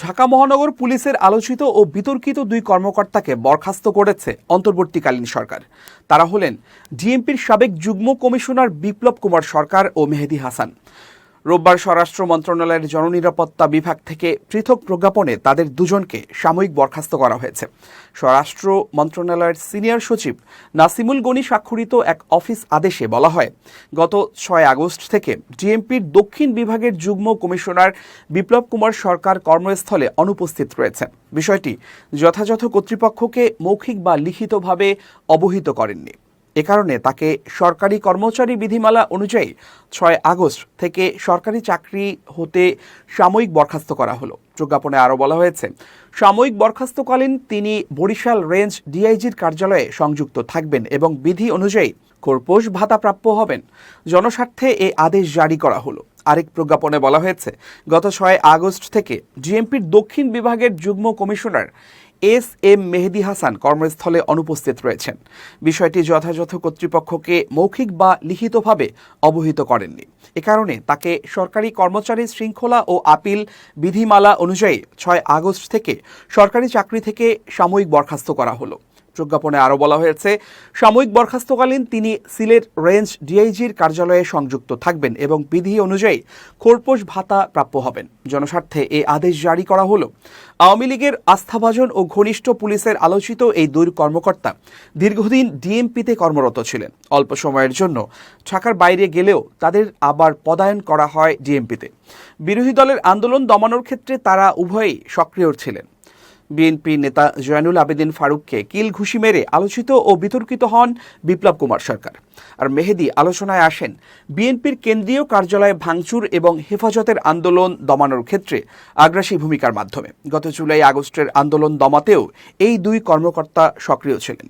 ঢাকা মহানগর পুলিশের আলোচিত ও বিতর্কিত দুই কর্মকর্তাকে বরখাস্ত করেছে অন্তর্বর্তীকালীন সরকার। তারা হলেন ডিএমপির সাবেক যুগ্ম কমিশনার বিপ্লব কুমার সরকার ও মেহেদী হাসান। রোববার স্বরাষ্ট্র মন্ত্রণালয়ের জননিরাপত্তা বিভাগ থেকে পৃথক প্রজ্ঞাপনে তাদের দুজনকে সাময়িক বরখাস্ত করা হয়েছে। স্বরাষ্ট্র মন্ত্রণালয়ের সিনিয়র সচিব নাসিমুল গনি স্বাক্ষরিত এক অফিস আদেশে বলা হয়, গত 6 আগস্ট থেকে ডিএমপির দক্ষিণ বিভাগের যুগ্ম কমিশনার বিপ্লব কুমার সরকার কর্মস্থলে অনুপস্থিত রয়েছেন। বিষয়টি যথাযথ কর্তৃপক্ষকে মৌখিক বা লিখিতভাবে অবহিত করেননি। এ কারণে তাকে সরকারি কর্মচারী বিধিমালা অনুযায়ী 6 আগস্ট থেকে সরকারি চাকরি হতে সাময়িক বরখাস্ত করা হলো। প্রজ্ঞাপনে আরও বলা হয়েছে, সাময়িক বরখাস্তকালীন তিনি বরিশাল রেঞ্জ ডিআইজির কার্যালয়ে সংযুক্ত থাকবেন এবং বিধি অনুযায়ী খোরপোশ ভাতা প্রাপ্য হবেন। জনস্বার্থে এই আদেশ জারি করা হলো। আরেক প্রজ্ঞাপনে বলা হয়েছে, গত 6 আগস্ট থেকে ডিএমপির দক্ষিণ বিভাগের যুগ্ম কমিশনার এস.এম. মেহেদী হাসান কর্মস্থলে অনুপস্থিত রয়েছেন। বিষয়টি যথাযথ কর্তৃপক্ষকে মৌখিক বা লিখিতভাবে অবহিত করেননি। এ কারণে তাকে সরকারি কর্মচারী শৃঙ্খলা ও আপিল বিধিমালা অনুযায়ী 6 আগস্ট থেকে সরকারি চাকরি থেকে সাময়িক বরখাস্ত করা হলো। প্রজ্ঞাপনে আরও বলা হয়েছে, সাময়িক বরখাস্তকালীন তিনি সিলেট রেঞ্জ ডিআইজির কার্যালয়ে সংযুক্ত থাকবেন এবং বিধি অনুযায়ী খোরপোশ ভাতা প্রাপ্য হবেন। জনস্বার্থে এই আদেশ জারি করা হলো। আওয়ামী লীগের আস্থাভাজন ও ঘনিষ্ঠ পুলিশের আলোচিত এই দুই কর্মকর্তা দীর্ঘদিন ডিএমপিতে কর্মরত ছিলেন। অল্প সময়ের জন্য ঢাকার বাইরে গেলেও তাদের আবার পদায়ন করা হয় ডিএমপিতে। বিরোধী দলের আন্দোলন দমানোর ক্ষেত্রে তারা উভয়েই সক্রিয় ছিলেন। বিএনপি নেতা জয়নুল আবেদিন ফারুককে কিল ঘুষি মেরে আলোচিত ও বিতর্কিত হন বিপ্লব কুমার সরকার। আর মেহেদী আলোচনায় আসেন বিএনপির কেন্দ্রীয় কার্যালয়ে ভাঙচুর এবং হেফাজতের আন্দোলন দমানোর ক্ষেত্রে আগ্রাসী ভূমিকার মাধ্যমে। গত জুলাই আগস্টের আন্দোলন দমাতেও এই দুই কর্মকর্তা সক্রিয় ছিলেন।